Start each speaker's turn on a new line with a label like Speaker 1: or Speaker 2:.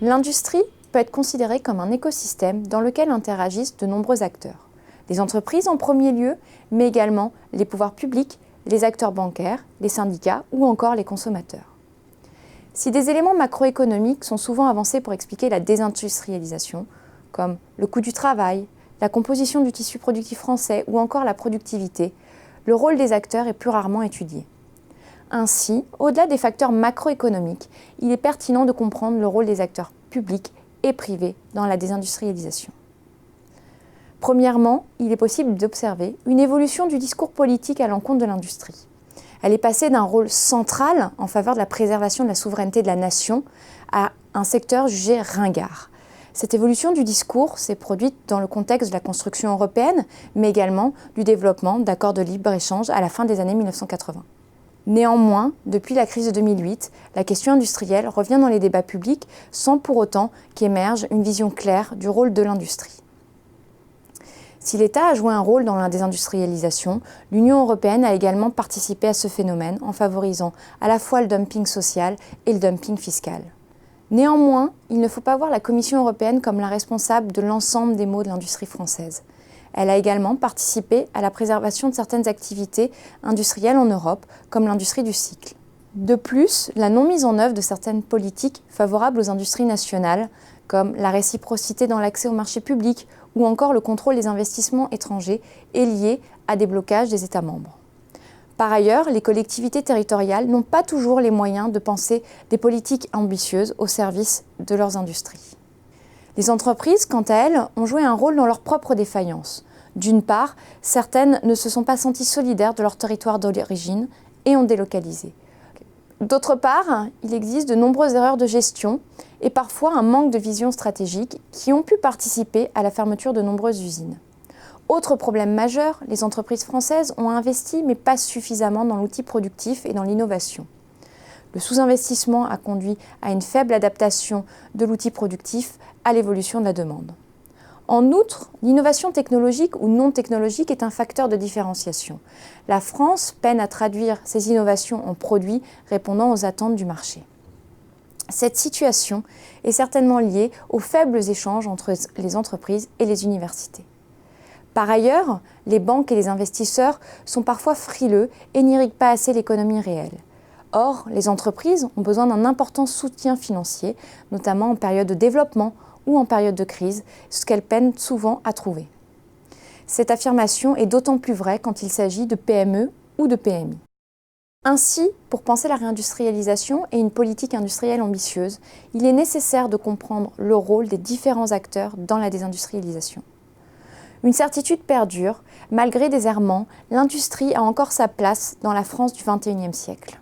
Speaker 1: L'industrie peut être considérée comme un écosystème dans lequel interagissent de nombreux acteurs. Les entreprises en premier lieu, mais également les pouvoirs publics, les acteurs bancaires, les syndicats ou encore les consommateurs. Si des éléments macroéconomiques sont souvent avancés pour expliquer la désindustrialisation, comme le coût du travail, la composition du tissu productif français ou encore la productivité, le rôle des acteurs est plus rarement étudié. Ainsi, au-delà des facteurs macroéconomiques, il est pertinent de comprendre le rôle des acteurs publics et privés dans la désindustrialisation. Premièrement, il est possible d'observer une évolution du discours politique à l'encontre de l'industrie. Elle est passée d'un rôle central en faveur de la préservation de la souveraineté de la nation à un secteur jugé ringard. Cette évolution du discours s'est produite dans le contexte de la construction européenne, mais également du développement d'accords de libre-échange à la fin des années 1980. Néanmoins, depuis la crise de 2008, la question industrielle revient dans les débats publics sans pour autant qu'émerge une vision claire du rôle de l'industrie. Si l'État a joué un rôle dans la désindustrialisation, l'Union européenne a également participé à ce phénomène en favorisant à la fois le dumping social et le dumping fiscal. Néanmoins, il ne faut pas voir la Commission européenne comme la responsable de l'ensemble des maux de l'industrie française. Elle a également participé à la préservation de certaines activités industrielles en Europe, comme l'industrie du cycle. De plus, la non-mise en œuvre de certaines politiques favorables aux industries nationales, comme la réciprocité dans l'accès aux marchés publics ou encore le contrôle des investissements étrangers, est liée à des blocages des États membres. Par ailleurs, les collectivités territoriales n'ont pas toujours les moyens de penser des politiques ambitieuses au service de leurs industries. Les entreprises, quant à elles, ont joué un rôle dans leur propre défaillance. D'une part, certaines ne se sont pas senties solidaires de leur territoire d'origine et ont délocalisé. D'autre part, il existe de nombreuses erreurs de gestion et parfois un manque de vision stratégique qui ont pu participer à la fermeture de nombreuses usines. Autre problème majeur, les entreprises françaises ont investi mais pas suffisamment dans l'outil productif et dans l'innovation. Le sous-investissement a conduit à une faible adaptation de l'outil productif à l'évolution de la demande. En outre, l'innovation technologique ou non technologique est un facteur de différenciation. La France peine à traduire ses innovations en produits répondant aux attentes du marché. Cette situation est certainement liée aux faibles échanges entre les entreprises et les universités. Par ailleurs, les banques et les investisseurs sont parfois frileux et n'irriguent pas assez l'économie réelle. Or, les entreprises ont besoin d'un important soutien financier, notamment en période de développement ou en période de crise, ce qu'elles peinent souvent à trouver. Cette affirmation est d'autant plus vraie quand il s'agit de PME ou de PMI. Ainsi, pour penser la réindustrialisation et une politique industrielle ambitieuse, il est nécessaire de comprendre le rôle des différents acteurs dans la désindustrialisation. Une certitude perdure, malgré des errements, l'industrie a encore sa place dans la France du XXIe siècle.